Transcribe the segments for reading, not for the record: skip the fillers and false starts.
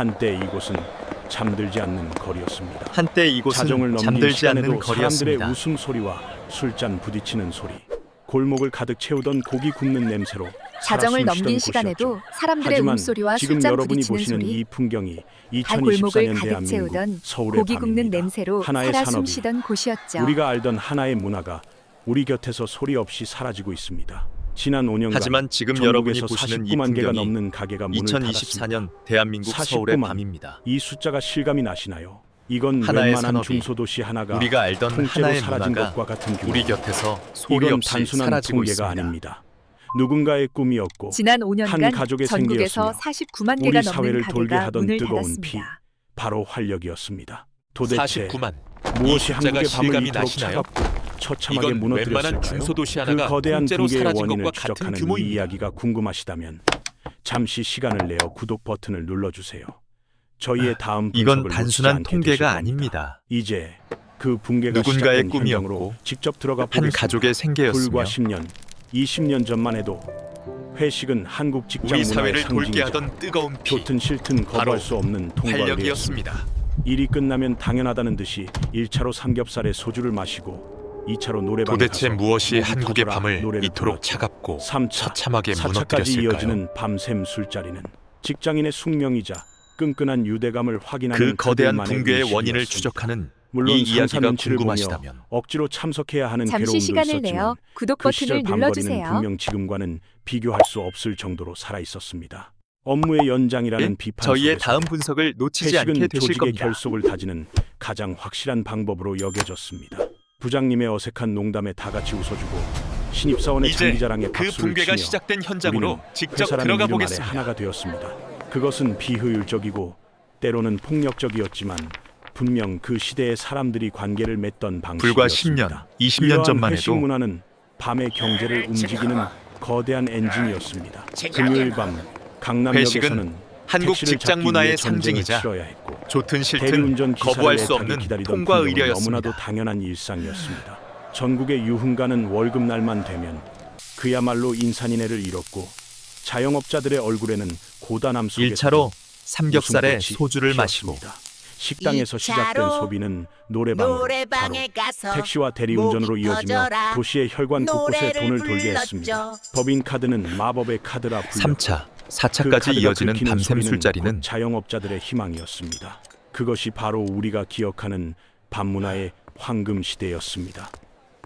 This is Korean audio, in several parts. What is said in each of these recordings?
한때 이곳은 잠들지 않는 거리였습니다. 한때 자정을 이곳은 넘긴 잠들지 않는 시간에도 사람들의 거리였습니다. 웃음소리와 술잔 부딪히는 소리, 골목을 가득 채우던 고기 굽는 냄새로 자정을 살아 넘긴 숨쉬던 시간에도 곳이었죠. 사람들의 하지만 웃음소리와 지금 술잔 여러분이 부딪히는 보시는 소리, 이 풍경이 골목을 2024년 가득 대한민국 채우던 서울의 고기 굽는 밤입니다. 냄새로 하나의 살아 산업이 숨쉬던 곳이었죠. 우리가 알던 하나의 문화가 우리 곁에서 소리 없이 사라지고 있습니다. 지난 5년간 하지만 지금 여러분이 전국에서 보시는 이 49만 개가 풍경이 넘는 가게가 문을 닫았습니다. 2024년 대한민국 서울의 49만. 밤입니다. 이 숫자가 실감이 나시나요? 이건 하나의 웬만한 산업이 중소도시 하나가 우리가 알던 통째로 하나의 사라진 문화가 것과 같은 규모. 우리 곁에서 소리 이건 없이 단순한 사라지고 붕괴가 있습니다. 아닙니다. 누군가의 꿈이었고 지난 한 5년간 가족의 전국에서 생계였으며 49만 우리 개가 사회를 넘는 돌게 가게가 하던 문을 뜨거운 닫았습니다. 바로 활력이었습니다. 도대체 49만. 무엇이 이 숫자가 한국의 밤을 실감이 이토록 나시나요? 차갑고 처참하게 이건 웬만한 무너뜨렸을까요? 중소도시 그 하나가 거대한 통째로 붕괴의 사라진 원인을 것과 같은 추적하는 이 규모입니다. 이야기가 궁금하시다면 잠시 시간을 내어 구독 버튼을 눌러주세요. 저희의 다음 이건 분석을 놓치지 단순한 않게 되실 통계가 겁니다. 아닙니다. 이제 그 붕괴가 누군가의 시작된 꿈이었고 현장으로 직접 들어가 한 보겠습니다. 가족의 생계였으며 불과 10년, 20년 전만 해도 회식은 한국 직장 우리 문화의 사회를 돌게 상징이자 하던 뜨거운 피, 좋든 싫든 바로 거부할 수 없는 통과였습니다. 활력이었습니다. 일이 끝나면 당연하다는 듯이 1차로 삼겹살에 소주를 마시고 2차로 노래방에 도대체 가서 무엇이 목이 한국의 터져라 밤을 노래를 이토록 불렀죠. 차갑고 3차, 처참하게 4차까지 무너뜨렸을까요? 이어지는 밤샘 술자리는 직장인의 숙명이자 끈끈한 유대감을 확인하는 그 거대한 그들만의 붕괴의 원인을 의식이었습니다. 추적하는 물론 이 이야기가 상사 눈치를 보며 궁금하시다면 억지로 참석해야 하는 잠시 괴로움도 시간을 있었지만 내어 구독 그 시절 버튼을 밤거리는 눌러주세요. 분명 지금과는 비교할 수 없을 정도로 살아 있었습니다. 업무의 연장이라는 비판 저희의 속에서 다음 분석을 놓치지 회식은 않게 되실 조직의 겁니다. 결속을 다지는 가장 확실한 방법으로 여겨졌습니다. 부장님의 어색한 농담에 다 같이 웃어주고 신입사원의 이제 장기자랑에 그 박수를 붕괴가 치며 시작된 현장으로 우리는 직접 회사라는 들어가 이름 아래 보겠습니다. 하나가 되었습니다. 그것은 비효율적이고 때로는 폭력적이었지만 분명 그 시대의 사람들이 관계를 맺던 불과 방식이었습니다. 10년, 20년 이러한 전만 회식 해도 문화는 밤의 경제를 움직이는 거대한 엔진이었습니다. 금요일 밤 강남역에서는 한국 택시를 직장 잡기 문화의 위해 전쟁을 상징이자 치러야 했고 좋든 싫든 대리운전 거부할 기사를 수 애타게 없는 기다리던 통과 풍경은 의례였습니다. 너무나도 당연한 일상이었습니다. 전국의 유흥가는 월급날만 되면 그야말로 인산인해를 잃었고 자영업자들의 얼굴에는 고단함 속에서 1차로 삼겹살에 웃음꽃이 소주를 마시고 피었습니다. 식당에서 2차로 시작된 소비는 노래방으로 노래방에 바로 가서 택시와 대리운전으로 목이 이어지며 터져라 도시의 혈관 곳곳에 노래를 돈을 돌게 불렀죠. 했습니다. 법인카드는 마법의 카드라 불렸고 3차, 그 4차까지 카드가 이어지는 긁히는 밤샘 소리는 술자리는 곧 자영업자들의 희망이었습니다. 그것이 바로 우리가 기억하는 밤문화의 황금 시대였습니다.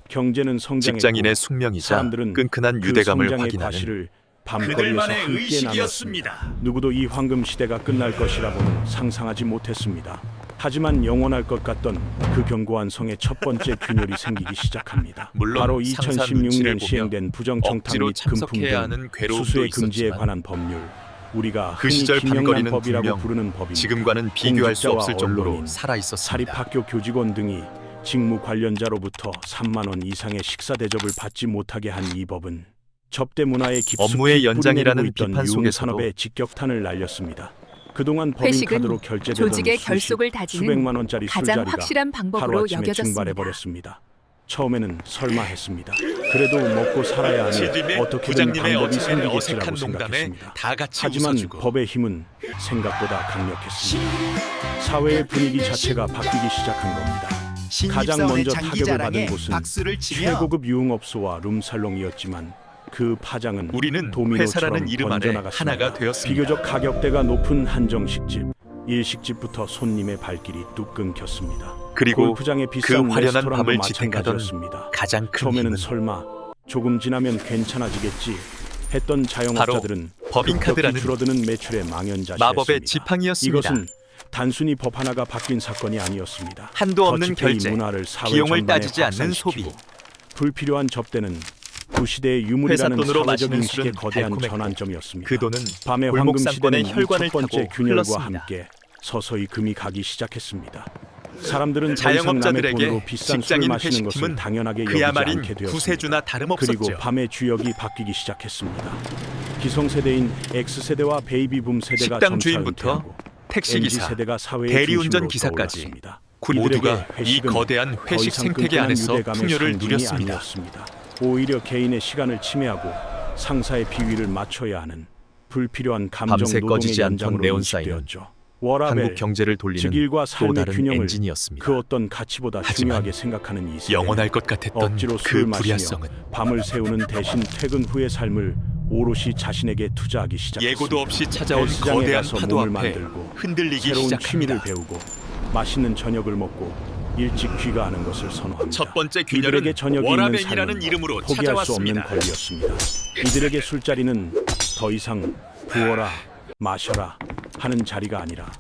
경제는 성장했고 직장인의 숙명이자 사람들은 끈끈한 그 유대감을 성장의 확인하는 과실을 밤거리에서 그들만의 함께 나눴습니다. 의식이었습니다. 누구도 이 황금 시대가 끝날 것이라고는 상상하지 못했습니다. 하지만 영원할 것 같던 그 견고한 성의 첫 번째 균열이 생기기 시작합니다. 물론 바로 상사 눈치를 2016년 보며 시행된 부정청탁 억지로 및 금품 참석해야 하는 등 괴로움도 수수의 금지에 있었지만 관한 법률, 우리가 그 흔히 시절 김영란 밤거리는 법이라고 분명 부르는 법입니다. 지금과는 비교할 수 공직자와 없을 정도로 언론인, 살아 있었습니다. 사립학교 교직원 등이 직무 관련자로부터 3만 원 이상의 식사 대접을 받지 못하게 한 이 법은 접대 문화에 깊숙이 업무의 연장이라는 뿌리내리고 있던 비판 유흥 속에서도 산업에 직격탄을 날렸습니다. 그동안 회식은 법인카드로 결제되던 조직의 수십, 결속을 다지는 수백만 원짜리 가장 술자리가 확실한 방법으로 하루아침에 여겨졌습니다. 증발해버렸습니다. 처음에는 설마 했습니다. 그래도 먹고 살아야 하니 시드임의 어떻게든 부장님의 방법이 어처구니 생기겠지라고 어색한 농담에 생각했습니다. 다 같이 하지만 웃어주고 법의 힘은 생각보다 강력했습니다. 사회의 분위기 자체가 바뀌기 시작한 겁니다. 가장 먼저 타격을 받은 곳은 박수를 치며 최고급 유흥업소와 룸살롱이었지만 그 파장은 우리는 도미노처럼 회사라는 이름 아래 번져나갔습니다. 하나가 되었습니다. 비교적 가격대가 높은 한정식집, 일식집부터 손님의 발길이 뚝 끊겼습니다. 그리고 골프장의 그 비싼 화려한 레스토랑도 밤을 지탱하던 마찬가지였습니다. 가장 큰 처음에는 힘은 설마 조금 지나면 괜찮아지겠지 했던 자영업자들은 법인카드라는 급격히 줄어드는 매출의 망연자실했습니다. 마법의 지팡이였습니다. 이것은 단순히 법 하나가 바뀐 사건이 아니었습니다. 한도 없는 터치페이 결제, 문화를 사회 비용을 전반에 따지지 않는 확산시키고 소비. 불필요한 접대는 그 시대의 회사 유물이라는 돈으로 사회적 마시는 인식의 술은 거대한 달콤했고 전환점이었습니다. 그 돈은 밤의 골목 황금 상권의 시대는 혈관을 첫 번째 타고 균열과 흘렀습니다. 함께 서서히 금이 가기 시작했습니다. 사람들은 더 이상 남의 자영업자들에게 돈으로 비싼 술을 직장인 마시는 것을 회식팀은 당연하게 여기지 그야말인 않게 되었습니다. 구세주나 다름없었죠. 그리고 밤의 주역이 바뀌기 시작했습니다. 기성세대인 X세대와 베이비붐 세대가 식당 점차 주인부터 은퇴하고 택시기사, MZ세대가 사회의 대리운전 중심으로 기사까지 떠올랐습니다. 모두가 이들에게 이 회식은 거대한 더 회식 이상 생태계 끈끈한 안에서 유대감의 풍요를 상징이 누렸습니다. 아니었습니다. 오히려 개인의 시간을 침해하고 상사의 비위를 맞춰야 하는 불필요한 감정 밤새 노동의 꺼지지 않던 연장으로 네온사인은 인식되었죠. 워라벨, 한국 경제를 돌리는 즉 일과 또 삶의 다른 균형을 엔진이었습니다. 그 어떤 가치보다 하지만 중요하게 생각하는 이 세대. 영원할 것 같았던 억지로 그 술을 마시며 불야성은 밤을 새우는 대신 퇴근 후의 삶을 오롯이 자신에게 투자하기 시작했습니다. 예고도 없이 찾아온 헬스장에 거대한 가서 파도 몸을 앞에 만들고 흔들리기 새로운 취미를 시작합니다. 배우고 맛있는 저녁을 먹고 일찍 귀가하는 것을 선호합니다. 첫 번째 이들에게 균열은 저녁이 워라벨이라는 있는 삶은 이름으로 포기할 수 없는 찾아왔습니다. 권리였습니다. 이들에게 술자리는 더 이상 부어라 마셔라 하는 자리가 아니라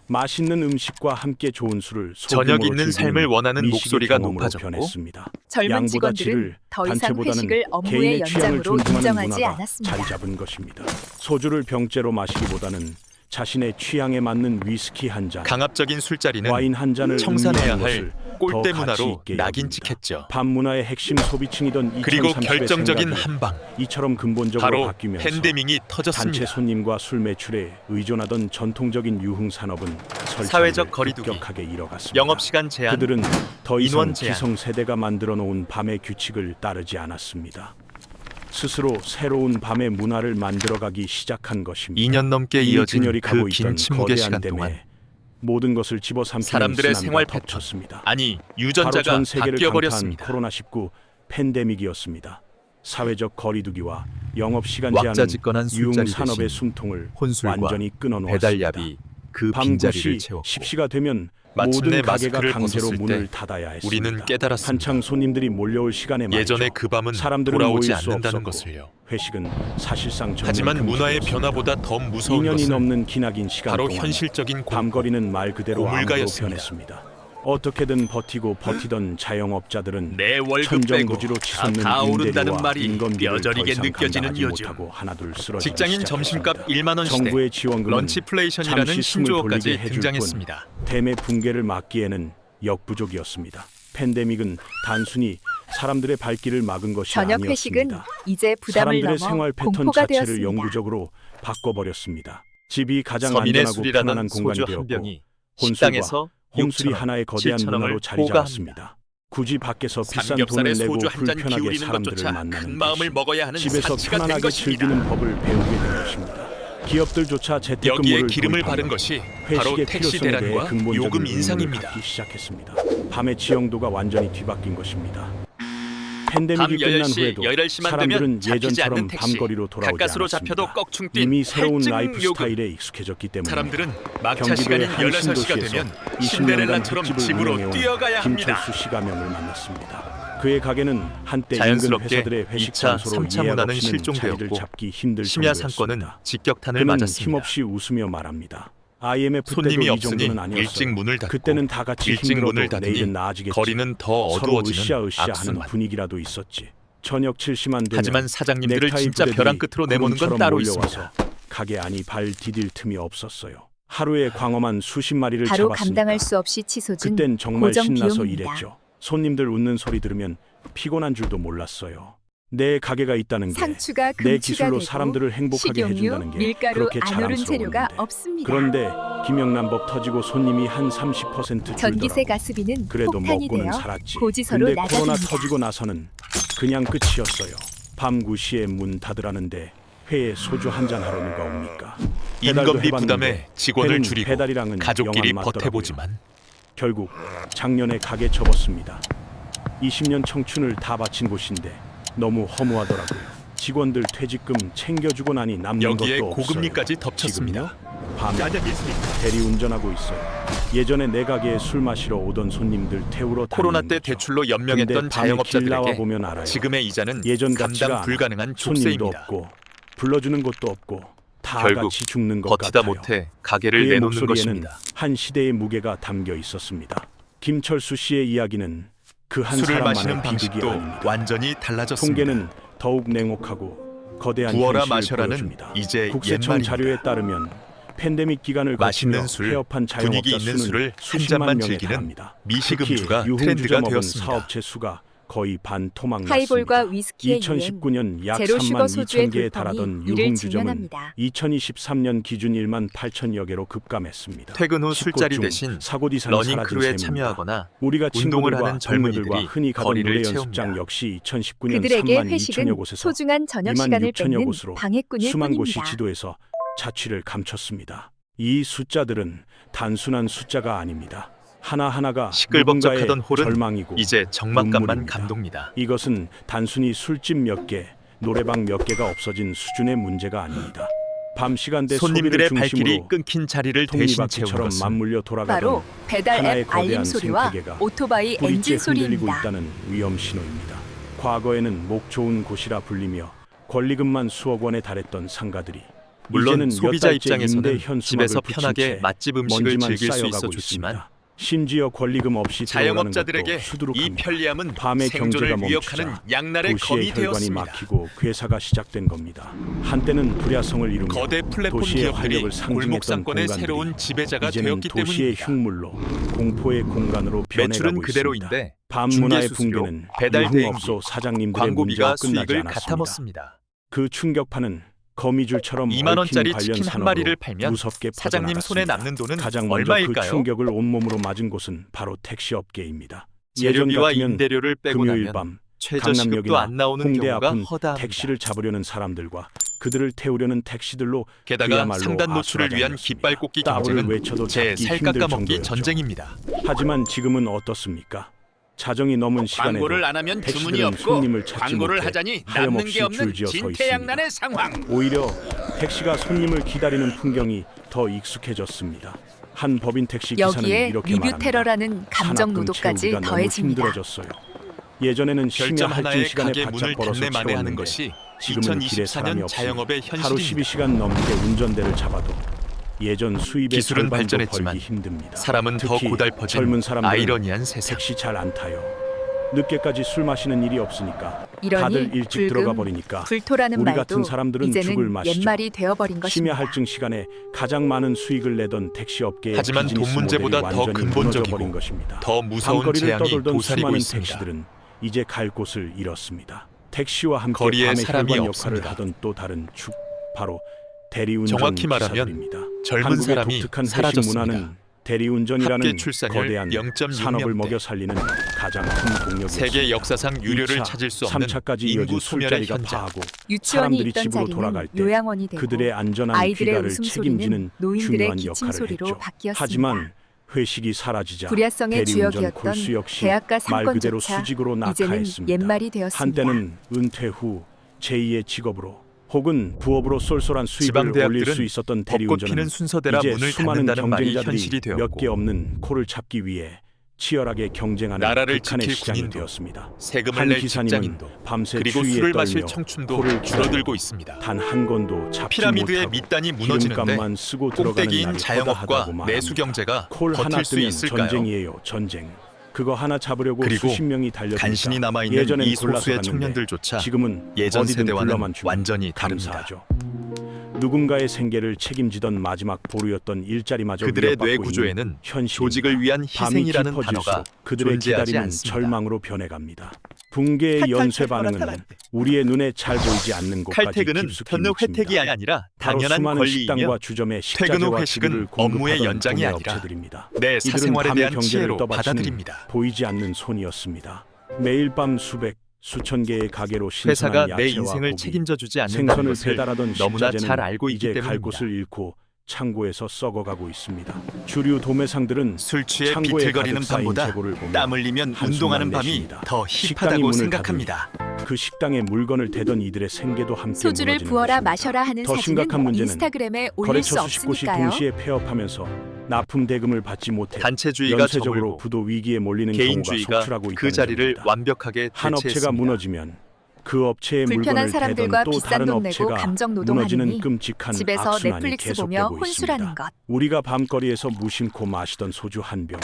맛있는 음식과 함께 좋은 술을 저녁 소규모로 있는 즐기는 삶을 원하는 미식의 목소리가 경험으로 높아졌고 변했습니다. 젊은 양보다 직원들은 질을, 더 이상 단체보다는 회식을 업무의 개인의 취향을 연장으로 존중하는 인정하지 문화가 않았습니다. 자리 잡은 것입니다. 소주를 병째로 마시기보다는 자신의 취향에 맞는 위스키 한 잔, 강압적인 술자리는 와인 한 잔을 청산해야 음미하는 할 것을 꼴대 더 가치 문화로 있게 낙인 여깁니다. 찍혔죠. 밤 문화의 핵심 소비층이던 그리고 2030의 결정적인 생각이 한방, 이처럼 근본적으로 바로 바뀌면서 팬데믹이 단체 터졌습니다. 손님과 술 매출에 의존하던 전통적인 유흥 산업은 사회적 거리두기, 급격하게 잃어갔습니다. 영업시간 제한, 그들은 더 이상 인원 제한. 기성세대가 만들어 놓은 밤의 규칙을 따르지 않았습니다. 스스로 새로운 밤의 문화를 만들어가기 시작한 것입니다. 2년 넘게 이 이어진 균열이 그 가고 긴 있던 침묵의 거대한 시간 댐에 동안 모든 것을 집어삼키는 사람들의 쓰나미가 생활 패턴, 덮쳤습니다. 아니 바로 유전자가 전 세계를 바뀌어 강타한 버렸습니다. 코로나19 팬데믹이었습니다. 사회적 거리두기와 영업시간 제한은 왁자지껄한 유흥 술자리 산업의 대신 숨통을 혼술과 완전히 끊어놓았습니다. 배달야비 그 밤 빈자리를 9시, 채웠고 10시가 되면 마침내 모든 가게가 마스크를 강제로 벗었을 문을 때 닫아야 했습니다. 우리는 깨달았습니다. 한창 손님들이 몰려올 시간에 말이죠. 예전의 그 밤은 사람들은 돌아오지 모일 수 않는다는 없었고 것을요. 회식은 사실상 하지만 문화의 금지였습니다. 변화보다 더 무서운 2년이 것은 넘는 기나긴 시간 바로 동안 현실적인 밤거리는 말 그대로 암으로 고물가였습니다. 변했습니다. 어떻게든 버티던 자영업자들은 내 월급 빼고 천정부지로 치솟는 다 오른다는 임대료와 말이 인건비를 더 뼈저리게 이상 느껴지는 감당하지 요즘. 못하고 하나둘 쓰러지기 직장인 시작했습니다. 점심값 1만 원 시대, 정부의 지원금은 런치플레이션이라는 잠시 숨을 신조어까지 돌리게 해줄 등장했습니다. 댐의 붕괴를 막기에는 역부족이었습니다. 팬데믹은 단순히 사람들의 발길을 막은 것이 저녁 회식은 아니었습니다. 이제 부담을 사람들의 넘어 생활 패턴 공포가 자체를 되었습니다. 영구적으로 바꿔버렸습니다. 집이 가장 서민의 안전하고 술이라는 편안한 공간이 소주 한 되었고 병이 혼술과 식당에서 홍술이 6,000원, 하나의 거대한 7,000원을 문화로 자리 호가합니다. 잡았습니다. 굳이 밖에서 비싼 삼겹살에 돈을 내고 소주 한 잔 불편하게 기울이는 사람들을 것조차 만나는 큰 마음을 대신 먹어야 하는 집에서 사치가 된 편안하게 것입니다. 즐기는 법을 배우게 된 것입니다. 기업들조차 여기에 재택근무를 기름을 도입하며 바른 것이 바로 회식의 택시 필요성에 대해 대란과 근본적인 요금 의문을 인상입니다. 갖기 시작했습니다. 밤의 지형도가 완전히 뒤바뀐 것입니다. 밤 팬데믹이 끝난 10시, 후에도 11시만 사람들은 되면 잡히지 예전처럼 않는 택시, 밤거리로 돌아오지 가까스로 잡혀도 않았습니다. 꺽충 뛴 이미 새로운 할증 라이프 요금. 스타일에 익숙해졌기 때문에 사람들은 막차 경기도의 시간인 한 16시가 신도시에서 되면 20년간 신데렐라처럼 횟집을 집으로 운영해온 뛰어가야 합니다. 김철수 씨가명을 만났습니다. 그의 가게는 한때 인근 자연스럽게 회사들의 회식 2차, 장소로 3차 예약 문화는 없이는 실종되었고 자리를 잡기 힘들 심야 정도였습니다. 상권은 직격탄을 그는 맞았습니다. 힘없이 웃으며 말합니다. IMF 손님이 때도 이 없으니 정도는 아니었어요. 일찍 문을 닫고 그때는 다 같이 일찍 문을 힘들어도 닫으니 내일은 나아지겠지. 거리는 더 서로 어두워지는 으쌰으쌰하는 악순환. 분위기라도 있었지. 저녁 7시만 되면 하지만 사장님들을 넥타이 진짜 부대들이 벼랑 끝으로 내모는 건 구름처럼 따로 몰려와서 있습니다. 가게 안이 발 디딜 틈이 없었어요. 하루에 광어만 수십 마리를 바로 잡았으니까 감당할 수 없이 치솟은 그땐 정말 고정 신나서 비용입니다. 일했죠. 손님들 웃는 소리 들으면 피곤한 줄도 몰랐어요. 내 가게가 있다는 게 상추가 내 금추가 기술로 되고 사람들을 행복하게 식용유, 해준다는 게 밀가루 그렇게 안 오른 재료가 자랑스러웠는데 없습니다. 그런데 김영란법 터지고 손님이 한 30% 전기세 줄더라고. 가스비는 그래도 폭탄이 먹고는 되어 살았지. 고지서로 근데 코로나 낮아집니다. 터지고 나서는 그냥 끝이었어요. 밤 9시에 문 닫으라는데 회에 소주 한잔 하러 누가 옵니까? 배달도 인건비 해봤는데 부담에 직원을 회는 줄이고 배달이랑은 가족끼리 영 안 맞더라고요. 버텨보지만 결국 작년에 가게 접었습니다. 20년 청춘을 다 바친 곳인데 너무 허무하더라고요. 직원들 퇴직금 챙겨주고 나니 남는 여기에 것도 없어요. 고금리까지 덮쳤습니다. 지금요? 밤에 대리 운전하고 있어요. 예전에 내 가게에 술 마시러 오던 손님들 태우러 코로나 다니는 때 거죠. 대출로 근데 연명했던 밤에 길 나와 자영업자들에게 보면 알아요. 지금의 이자는 예전 같지가 감당 않아. 불가능한 손님도 족쇄입니다. 없고 불러주는 곳도 없고 다 결국 같이 죽는 것 버티다 같아요. 못해 가게를 그의 내놓는 목소리에는 것입니다. 한 시대의 무게가 담겨 있었습니다. 김철수 씨의 이야기는 그 한 술을 사람만의 마시는 비극이 방식도 아닙니다. 완전히 달라졌습니다. 통계는 더욱 냉혹하고 거대한 부어라 현실을 마셔라는 보여줍니다. 이제 국세청 옛말입니다. 자료에 따르면 팬데믹 기간을 맛있는 거치며 술, 폐업한 분위기 자영업자 있는 수는 술을 한 수십만 잔만 명에 즐기는 달합니다. 미식음주가 특히 트렌드가 유흥주점업은 되었습니다. 사업체 수가 거의 반토막 하이볼과 났습니다. 위스키의 유행, 2019년 약 제로 슈거 3만 소주의 2천 개에 돌풍이 달하던 이를 유흥주점은 직면합니다. 2023년 기준 1만 8천여 개로 급감했습니다. 퇴근 후 10곳 술자리 중 대신 사고디산이 러닝 사라진 크루에 셈입니다. 참여하거나 우리가 운동을 친구들과 하는 동료들과 젊은이들이 흔히 가던 거리를 노래 채웁니다. 연습장 역시 2019년 그들에게 3만 회식은 2천여 곳에서 소중한 저녁 2만 시간을 6천여 뺏는 곳으로 방해꾼일 수만 곳이 뿐입니다. 지도에서 자취를 감췄습니다. 이 숫자들은 단순한 숫자가 아닙니다. 하나하나가 시끌벅적하던 누군가의 홀은 절망이고 이제 적막감만 눈물입니다. 감돕니다. 이것은 단순히 술집 몇 개, 노래방 몇 개가 없어진 수준의 문제가 아닙니다. 밤 시간대 손님들의 소비를 발길이 중심으로 끊긴 자리를 대신 채운 톱니바퀴처럼 것은 맞물려 돌아가던 바로 배달 하나의 앱 알림 거대한 소리와 생태계가 오토바이 뿌리째 엔진 흔들리고 소리입니다. 있다는 위험 신호입니다. 과거에는 목 좋은 곳이라 불리며 권리금만 수억 원에 달했던 상가들이 물론 이제는 소비자 몇 달째 입장에서는 임대 현수막을 집에서 붙인 편하게 채 맛집 음식을 먼지만 즐길 수 있어 쌓여가고 좋지만 있습니다. 심지어 권리금 없이 들어오는 것도 자영업자들에게 이 수두룩합니다. 편리함은 밤의 생존을 경제가 위협하는 멈추자 양날의 검이 도시의 혈관이 되었습니다. 막히고 괴사가 시작된 겁니다. 한때는 불야성을 이루며 거대 플랫폼 도시의 기업들이 활력을 상징했던 골목상권의 공간들이 새로운 지배자가 이제는 되었기 도시의 때문입니다. 흉물로 공포의 공간으로 매출은 변해가고 그대로인데 있습니다. 밤 문화의 중개수수료, 붕괴는 배달 대행비, 유흥업소 사장님들의 광고비가 문제와 끝나지 수익을 않았습니다. 가타먹습니다. 그 충격파는 거미줄처럼 2만 원짜리 얽힌 치킨 관련 한 마리를 산업으로 팔면 무섭게 사장님 손에 뻗어나갔습니다. 남는 돈은 가장 먼저 얼마일까요? 그 충격을 온몸으로 맞은 곳은 바로 택시업계입니다. 예전 재료비와 같으면 임대료를 빼고 금요일 나면 밤 최저시급도 강남역이나 안 나오는 홍대 경우가 앞은 허다합니다. 택시를 잡으려는 사람들과 그들을 태우려는 택시들로 게다가 그야말로 상단 노출을 위한 아수라장이었습니다. 깃발꽂기 따블을 경쟁은 외쳐도 제 잡기 살 힘들 깎아먹기 정도였죠. 전쟁입니다. 하지만 지금은 어떻습니까? 자정이 넘은 시간에도 광고를 안 하면 주문이 택시들은 없고 손님을 찾지 광고를 못해 하자니 남는 하염없이 게 없는 줄지어 서 있습니다. 진퇴양난의 상황. 오히려 택시가 손님을 기다리는 풍경이 더 익숙해졌습니다. 한 법인 택시 기사는 여기에 이렇게 리뷰 말합니다. 테러라는 감정 산악금 노도까지 채우기가 너무 더해집니다. 힘들어졌어요. 예전에는 심야 별점 할증 하나의 시간에 가게 바짝 문을 벌어서 닫내 만회하는 채웠는데 것이 지금은 길에 사람이 2024년 없습니다. 자영업의 하루 현실입니다. 12시간 넘게 운전대를 잡아도 예전 수입의 기술은 절반도 발전했지만 벌기 힘듭니다. 사람은 더 특히 고달퍼진 젊은 사람들은 아이러니한 세상. 택시 잘 안 타요. 늦게까지 술 마시는 일이 없으니까 이러니 다들 일찍 불금, 들어가 버리니까 불토라는 우리 말도 같은 사람들은 죽을 이제는 맛이죠. 옛말이 되어버린 심야 것입니다. 할증 시간에 가장 많은 수익을 내던 택시 업계의 하지만 비즈니스 돈 문제보다 모델이 더 완전히 근본적이고 무너져버린 것입니다. 더 무서운 밤거리를 재앙이 떠돌던 도사리고 수많은 있습니다. 택시들은 이제 갈 곳을 잃었습니다. 택시와 함께 거리에 밤의 사람이 혈관 없습니다. 역할을 하던 또 다른 축 바로 대리운전 정확히 말하면 기사들입니다. 젊은 한국의 사람이 독특한 회식 사라졌습니다. 문화는 대리운전이라는 합계 출산율 거대한 0.6 산업을 명대. 먹여 살리는 가장 큰 동력이었습니다. 세계 역사상 유료를 2차, 찾을 수 없는 3차까지 인구 이어진 소멸의 술자리가 현장. 파하고 유치원이 사람들이 있던 집으로 자리는 돌아갈 때 요양원이 되고 그들의 안전한 아이들의 귀가를 웃음소리는 책임지는 노인들의 중요한 기침 역할을 소리로 했죠. 바뀌었습니다. 하지만 회식이 사라지자 불야성의 대리운전 주역이었던 골수 역시 대학가 말 그대로 상권조차 수직으로 이제는 낙하했습니다. 옛말이 되었습니다. 한때는 은퇴 후 제2의 직업으로 혹은 부업으로 쏠쏠한 수입을 지방 올릴 대학들은 수 있었던 벚꽃 대리운전은 피는 순서대라 이제 문을 수많은 닫는다는 말이 현실이 경쟁자들이 몇 개 되었고 없는 코를 잡기 위해 치열하게 경쟁하는 나라를 극한의 지킬 시장이 군인도, 되었습니다. 세금을 한 낼 기사님은 직장인도 밤새 그리고 추위에 술을 마실 떨며 청춘도 코를 줄어들고 있습니다. 단 한 건도 잡지 피라미드의 못하고 밑단이 무너지는데 기름값만 쓰고 들어가는 꼭대기인 날이 자영업과 허다하다고 말합니다. 내수 경제가 콜 하나 버틸 수 뜨면 있을까요? 전쟁이에요. 전쟁. 그거 하나 잡으려고 그리고 수십 명이 달려듭니다. 간신히 남아있는 예전엔 이 골라서 소수의 갔는데 청년들조차 지금은 예전 어디든 세대와는 불러만 주면 완전히 다릅니다. 감사하죠. 누군가의 생계를 책임지던 마지막 보루였던 일자리마저 그들의 위협받고 뇌 있는 구조에는 현실입니다. 조직을 위한 밤이 희생이라는 깊어질수록 단어가 그들의 존재하지 기다림은 않습니다. 절망으로 변해갑니다. 붕괴의 연쇄 반응은 우리의 눈에 잘 보이지 않는 곳까지 칼퇴근은 깊숙이 편의 묻힙니다. 혜택이 아니라 바로 당연한 수많은 권리이며 식당과 주점의 퇴근 후 식자재와 회식은 기술을 업무의 공급하던 연장이 동네 아니라 업체들입니다. 내 이들은 사생활에 밤의 대한 경제를 치해로 떠받치는 받아들입니다. 보이지 않는 손이었습니다. 매일 밤 수천 개의 가게로 회사가 신선한 내 야채와 인생을 고기, 책임져 주지 않는다는 생선을 것을 배달하던 너무나 식자재는 잘 알고 있기 이제 갈 때문입니다. 곳을 잃고 창고에서 썩어가고 있습니다. 주류 도매상들은 술 취해 창고에 비틀거리는 가득 쌓인 밤보다 재고를 보며 땀 흘리면 한숨만 운동하는 밤이 내쉽니다. 더 식당이 힙하다고 문을 생각합니다. 그 식당에 물건을 대던 이들의 생계도 함께 소주를 무너지는 부어라 것입니다. 마셔라 하는 더 심각한 사진은 문제는 인스타그램에 올릴 수 거래처 수십 곳이 없으니까요. 동시에 폐업하면서 납품 대금을 받지 못해 단체주의가 연쇄적으로 저물고 부도 위기에 몰리는 경우가 개인주의가 속출하고 있다는 그 자리를 점입니다. 완벽하게 한 업체가 대체했습니다. 무너지면 그 업체의 불편한 물건을 사람들과 대던 또 비싼 다른 돈 내고 업체가 감정 무너지는 노동하느니 끔찍한 집에서 악순환이 넷플릭스 보며 계속되고 혼술하는 있습니다. 것. 우리가 밤거리에서 무심코 마시던 소주 한 병,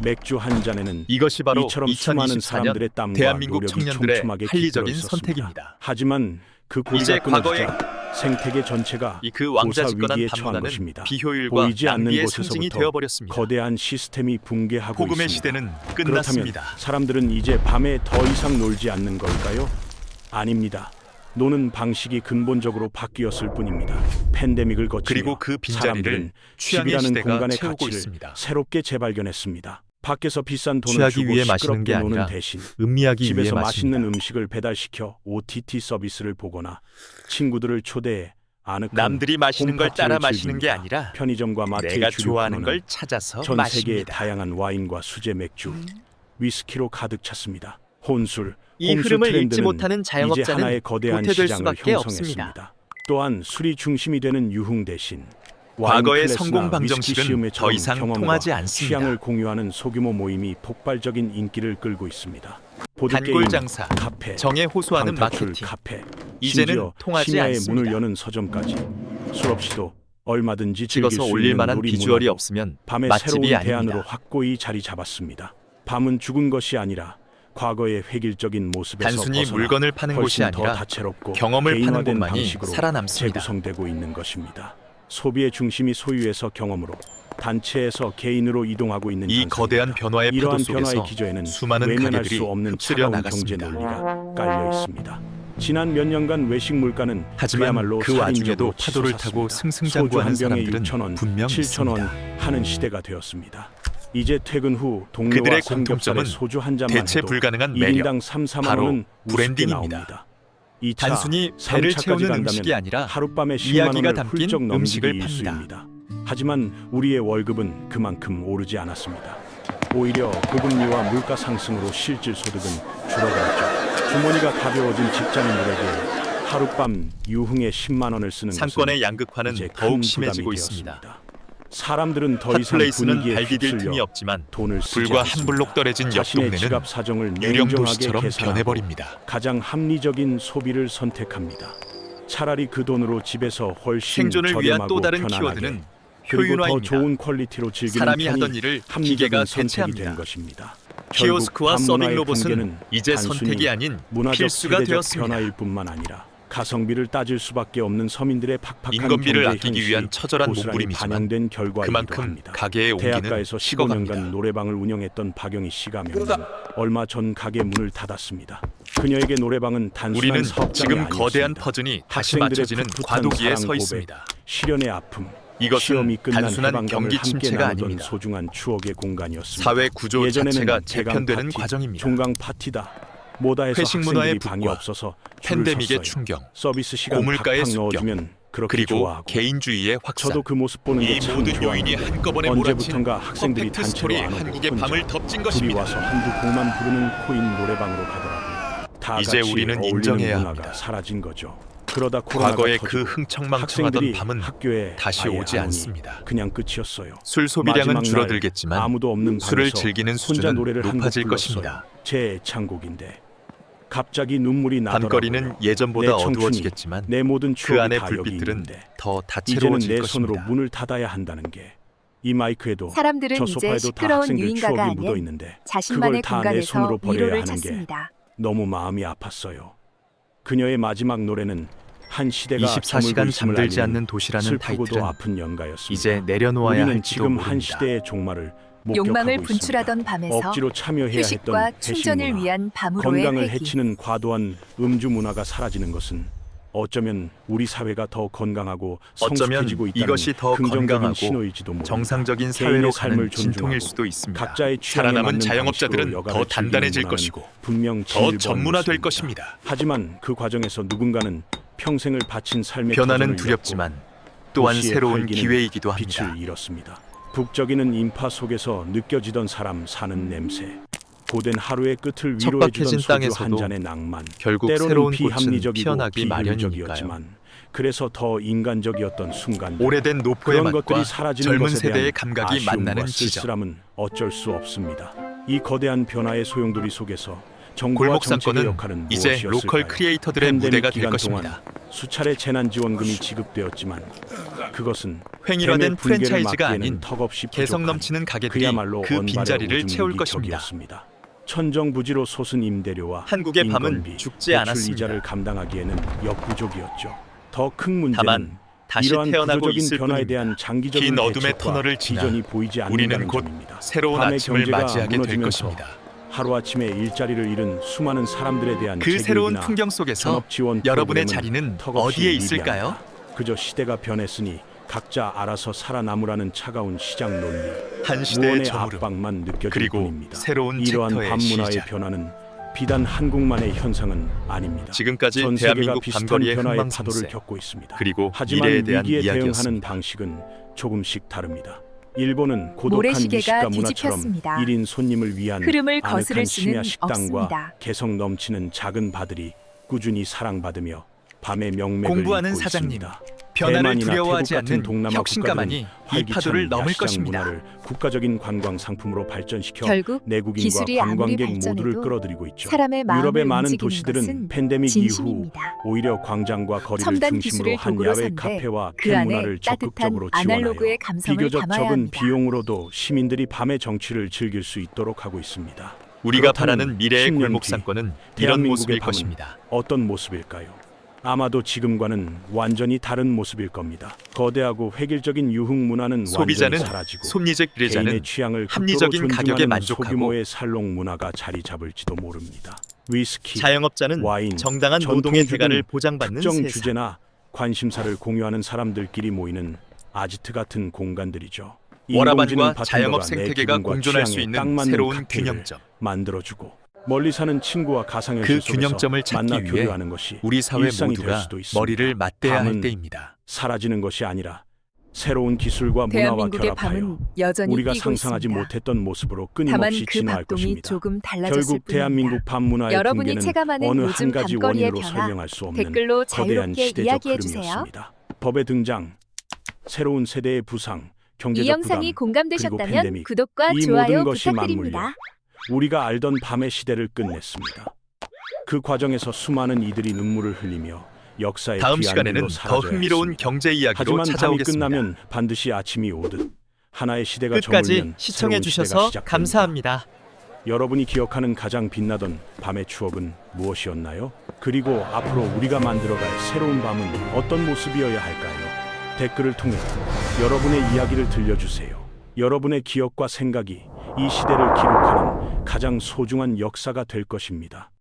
맥주 한 잔에는 이것이 바로 이처럼 수많은 2024년 사람들의 땀과 대한민국 노력이 청년들의 촘촘하게 합리적인 깃들어 있었습니다. 선택입니다. 하지만 그 이제 고리가 과거에 끊어지자 생태계 전체가 그 왕자집권한 위기에 처한 판문화는 것입니다. 비효율과 보이지 않는 낭비의 상징이 곳에서부터 되어버렸습니다. 거대한 시스템이 붕괴하고 복음의 있습니다. 시대는 그렇다면 끝났습니다. 사람들은 이제 밤에 더 이상 놀지 않는 걸까요? 아닙니다. 노는 방식이 근본적으로 바뀌었을 뿐입니다. 팬데믹을 거치며 그리고 그 빈자리를 사람들은 취향의 집이라는 시대가 공간의 채우고 가치를 있습니다. 새롭게 재발견했습니다. 밖에서 비싼 돈을 취하기 주고 위해 마시는 게 시끄럽게 노는 아니라 대신 음미하기 위해 집에서 마십니다. 맛있는 음식을 배달시켜 OTT 서비스를 보거나 친구들을 초대해 아늑한 남들이 마시는 걸 홈파티를 따라 마시는 게 즐깁니다. 아니라 편의점과 마트의 내가 주류 좋아하는 코너는 걸 찾아서 전 세계의 마십니다. 다양한 와인과 수제 맥주, 위스키로 가득 찼습니다. 혼술, 이 홈술 흐름을 읽지 트렌드는 못하는 이제 자영업자는 하나의 거대한 도태될 시장을 수밖에 형성했습니다. 없습니다. 또한 술이 중심이 되는 유흥 대신 과거의 와인 성공 클래스나 방정식은 위스키 시음회처럼 더 이상 경험과 통하지 않습니다. 취향을 공유하는 소규모 모임이 폭발적인 인기를 끌고 있습니다. 보드게임, 단골 장사, 카페, 정에 호소하는 방탈출 마케팅. 카페, 이제는 심지어 통하지 심야에 않습니다. 문을 여는 서점까지 술 없이도 얼마든지 즐길 찍어서 수 올릴 있는 만한 놀이 비주얼이 문화도 없으면 밤의 맛집이 새로운 대안으로 아닙니다. 확고히 자리 잡았습니다. 밤은 죽은 것이 아니라 과거의 획일적인 모습에서 단순히 벗어나 물건을 파는 곳이 훨씬 더 아니라 다채롭고 경험을 파는 개인화된 곳만이 방식으로 살아남습니다. 재구성되고 있는 것입니다. 소비의 중심이 소유에서 경험으로, 단체에서 개인으로 이동하고 있는 이 현상입니다. 거대한 변화의 파도 이러한 속에서 변화의 기저에는 수많은 외면할 가게들이 수 없는 흡수려 차가운 경제 나갔습니다. 논리가 깔려 있습니다. 지난 몇 년간 외식 물가는 하지만 그야말로 그 와중에도 살인적으로 파도를 타고 치솟았습니다. 승승장구하는 소주 한 병에 사람들은 6,000원, 분명 7,000원 있습니다. 하는 시대가 되었습니다. 이제 퇴근 후 동료와 그들의 삼겹살에 공통점은 소주 한 잔만 대체 해도 불가능한 매력, 1인당 3, 4만 바로 원은 우습게 브랜딩입니다. 나옵니다. 2차, 단순히 배를 3차까지 채우는 간다면 음식이 아니라 하룻밤에 10만 이야기가 원을 담긴 훌쩍 넘기기 음식을 팝니다. 일쑤입니다. 하지만 우리의 월급은 그만큼 오르지 않았습니다. 오히려 고금리와 물가 상승으로 실질 소득은 줄어들었죠. 주머니가 가벼워진 직장인들에게 하룻밤 유흥에 10만 원을 쓰는 상권의 것은 양극화는 이제 큰 더욱 부담이 심해지고 있습니다. 되었습니다. 사람들은 더 이상 핫플레이스는 분위기에 발 디딜 틈이 휩쓸려 없지만 돈을 쓰지 불과 한 않습니다. 블록 떨어진 옆 자신의 동네는 지갑 사정을 유령 냉정하게 도시처럼 계산하고 변해버립니다. 가장 합리적인 소비를 선택합니다. 차라리 그 돈으로 집에서 훨씬 생존을 위한 저렴하고 또 다른 편안하게 키워드는 그리고 더 효율화입니다. 좋은 퀄리티로 즐기는 사람이 편이 하던 일을 합리적인 기계가 선택이 대체합니다. 된 것입니다. 키오스크와 결국 서빙 밤문화의 로봇은 붕괴는 이제 단순히 선택이 아닌 문화적 필수가 세대적 되었습니다. 변화일 뿐만 아니라 가성비를 따질 수밖에 없는 서민들의 팍팍한 인건비를 경제 아끼기 현실이 위한 처절한 고스란히 몸부림이지만 반영된 결과이기도 그만큼 합니다. 가게의 온기는 대학가에서 15년간 식어갑니다. 노래방을 운영했던 박영희 씨가 명는 얼마 전 가게 문을 닫았습니다. 그녀에게 노래방은 단순한 우리는 사업장이 지금 아니었습니다. 거대한 퍼즐이 다시 학생들의 맞춰지는 풋풋한 과도기에 사랑 서 고백, 있습니다. 시련의 아픔, 이것은 시험이 끝난 단순한 해방감을 경기 함께 침체가 나누던 아닙니다. 소중한 추억의 공간이었습니다. 사회 구조 예전에는 자체가 대강 재편되는 파티, 과정입니다. 종강 파티다. 뭐다 해서 회식 문화의 학생들이 방에 북과 없어서 줄을 팬데믹의 섰어요. 충격, 서비스 시간 고물가의 팍팍 습격, 넣어주면 그렇게 그리고 좋아하고 개인주의의 확산. 저도 그 모습 보는 게 이 참 모든 좋아요. 요인이 한꺼번에 몰아친 언제부턴가 학생들이 퍼펙트 단체로 스토리 안 오고 한국의 혼자 밤을 덮친 둘이 것입니다. 와서 한두 곡만 부르는 코인 노래방으로 가더라고요. 다 이제 같이 우리는 어울리는 인정해야 문화가 합니다. 사라진 거죠. 그러다 코로나가 과거의 터지고 그 흥청망청하던 학생들이 밤은 학교에 다시 아예 오지 안 오니 않습니다. 그냥 끝이었어요. 술 소비량은 마지막 날 줄어들겠지만 아무도 없는 술을 방에서 즐기는 혼자 수준은 노래를 한 곡 높아질 불렀어요. 것입니다. 제 애창곡인데 갑자기 눈물이 나더라고요. 밤거리는 예전보다 내 청춘이, 어두워지겠지만 내 모든 그 추억이 안의 다 여기 불빛들은 있는데 더 이제는 다채로워질 내 손으로 것입니다. 문을 닫아야 한다는 게 이 마이크에도 사람들은 저 이제 소파에도 다 시끄러운 학생들 유인가가 추억이 아닌 묻어 있는데 자신만의 그걸 다 내 손으로 공간에서 버려야 위로를 하는 게 찾습니다. 너무 마음이 아팠어요. 그녀의 마지막 노래는 한 시대가 24시간 저물고 있음을 잠들지 알리는 않는 도시라는 슬프고도 타이틀은 아픈 연가였습니다. 이제 내려놓아야 우리는 할지도 지금 한 모릅니다. 시대의 종말을 욕망을 목격하고 분출하던 있습니다. 밤에서 억지로 참여해야 휴식과 했던 회식 충전을 문화, 위한 밤으로의 건강을 회기. 해치는 과도한 음주 문화가 사라지는 것은 어쩌면 우리 사회가 더 건강하고 어쩌면 성숙해지고 있다는 이것이 더 긍정적인 건강하고 신호일지도 모릅니다. 정상적인 개인의 사회로 삶을 가는 존중하고 진통일 수도 있습니다. 각자의 취향에 살아남은 맞는 자영업자들은 방식으로 더 여가를 단단해질 즐기는 것이고 문화는 분명 더 진일보한 전문화될 모습입니다. 것입니다. 하지만 그 과정에서 누군가는 평생을 바친 삶의 변화는 터전을 두렵지만 잃었고 또한 도시의 새로운 활기는 기회이기도 합니다. 빛을 잃었습니다. 북적이는 인파 속에서 느껴지던 사람 사는 냄새, 고된 하루의 끝을 위로해주던 척박해진 소주 한 땅에서도 잔의 낭만, 결국 때로는 새로운 꽃은 비합리적이고 피어나기 마련이니까요. 비효율적이었지만 그래서 더 인간적이었던 순간 오래된 노포의 그런 것들이 맛과 사라지는 젊은 것에 세대의 대한 감각이 아쉬움과 만나는 지점. 쓸쓸함은 어쩔 수 없습니다. 이 거대한 변화의 소용돌이 속에서 정부와 골목 정책의 상권은 역할은 이제 무엇이었을까요? 로컬 크리에이터들의 팬데믹 무대가 될 기간 것입니다. 동안 수차례 재난지원금이 지급되었지만 그것은 횡일화된 뱀의 붕괴를 프랜차이즈가 막기에는 아닌 턱없이 개성 부족한 넘치는 가게들이 그야말로 그 언발의 빈자리를 오줌 채울 누기 것입니다. 격이었습니다. 천정부지로 솟은 임대료와 한국의 밤은 인건비, 죽지 대출 않았습니다. 이자를 감당하기에는 역부족이었죠. 더 큰 문제는 다만 다시 이러한 태어나고 구조적인 있을 변화에 뿐입니다. 대한 장기적인 긴 어둠의 대책과 터널을 지나 비전이 보이지 우리는 않는다는 곧 점입니다. 새로운 밤의 아침을 경제가 맞이하게 될 무너지면서 것입니다. 하루아침에 일자리를 잃은 수많은 사람들에 대한 그 새로운 재교육이나 풍경 속에서 전업지원 여러분의 프로그램은 자리는 턱없이 어디에 있을까요? 미비합니다. 그저 시대가 변했으니 각자 알아서 살아남으라는 차가운 시장 논리, 한 시대의 무언의 저물음 압박만 느껴질 그리고 뿐입니다. 새로운 이러한 챕터의 밤문화의 시작. 변화는 비단 한국만의 현상은 아닙니다. 지금까지 전 세계가 대한민국 비슷한 밤거리의 변화의 흥망성쇠, 파도를 겪고 있습니다. 그리고 하지만 미래에 대한 위기에 대응하는 이야기였습니다. 방식은 조금씩 다릅니다. 일본은 고독한 모래시계가 미식가 문화처럼 뒤집혔습니다. 1인 손님을 위한 흐름을 아늑한 거스를 수는 심야 식당과 없습니다. 개성 넘치는 작은 바들이 꾸준히 사랑받으며 밤의 명맥을 공부하는 잇고 사장님, 있습니다. 변화를 대만이나 두려워하지 태국 같은 않는 동남아 혁신가만이 국가들은 이 파도를 활기찬 넘을 야시장 것입니다. 문화를 국가적인 관광 상품으로 발전시켜 결국 내국인과 기술이 아무리 관광객 모두를 발전해도 끌어들이고 있죠. 사람의 마음을 유럽의 많은 움직이는 도시들은 것은 팬데믹 이후 진심입니다. 오히려 광장과 거리를 첨단 중심으로 기술을 한 도구로 야외 산데 카페와 그 캠 안에 문화를 따뜻한 적극적으로 아날로그의 지원하여 감성을 비교적 담아야 적은 합니다. 비용으로도 시민들이 밤의 정취를 즐길 수 있도록 하고 있습니다. 우리가 그렇다면 바라는 미래의 10년 골목 뒤 상권은 이런 대한민국의 모습일 밤은 것입니다. 어떤 모습일까요? 아마도 지금과는 완전히 다른 모습일 겁니다. 거대하고 획일적인 유흥 문화는 소비자는 완전히 사라지고 섭리적 개인의 비례자는 취향을 합리적인 극도로 가격에 존중하는 만족하고 소규모의 살롱 문화가 자리 잡을지도 모릅니다. 위스키, 자영업자는 와인, 정당한 전통 노동의 주든 대가를 보장받는 특정 세상. 주제나 관심사를 공유하는 사람들끼리 모이는 아지트 같은 공간들이죠. 워라밸과 인공지능 바텐더가 자영업 내 생태계가 기분과 공존할 수 취향에 있는 딱 맞는 새로운 칵테일을 균형점. 만들어주고 멀리 사는 친구와 가상현실 그 속에서 균형점을 찾기 만나 위해 교류하는 것이 우리 사회 일상이 될 모두가 수도 있습니다. 머리를 맞대야 할 밤은 때입니다. 사라지는 것이 아니라 새로운 기술과 문화와 대한민국의 결합하여 밤은 여전히 우리가 뛰고 상상하지 있습니다. 못했던 모습으로 다만 끊임없이 그 진화할 박동이 것입니다. 조금 달라졌을 결국 뿐입니다. 대한민국 밤 문화의 여러분이 붕괴는 체감하는 어느 요즘 한 가지 밤거리의 원인으로 변화, 설명할 수 없는 댓글로 거대한 자유롭게 시대적 이야기해 주세요. 흐름이었습니다. 법의 등장, 새로운 세대의 부상, 경제적 이 영상이 부담, 공감되셨다면 그리고 팬데믹, 구독과 이 좋아요 모든 것이 부탁드립니다. 맞물려 우리가 알던 밤의 시대를 끝냈습니다. 그 과정에서 수많은 이들이 눈물을 흘리며 역사의 다음 뒤안길로 시간에는 더 사라져야 흥미로운 했습니다. 경제 이야기로 하지만 밤이 찾아오겠습니다. 끝나면 반드시 아침이 오듯 하나의 시대가 끝까지 저물면 시청해 새로운 시대가 주셔서 시작됩니다. 감사합니다. 여러분이 기억하는 가장 빛나던 밤의 추억은 무엇이었나요? 그리고 앞으로 우리가 만들어갈 새로운 밤은 어떤 모습이어야 할까요? 댓글을 통해 여러분의 이야기를 들려주세요. 여러분의 기억과 생각이 이 시대를 기록하는 가장 소중한 역사가 될 것입니다.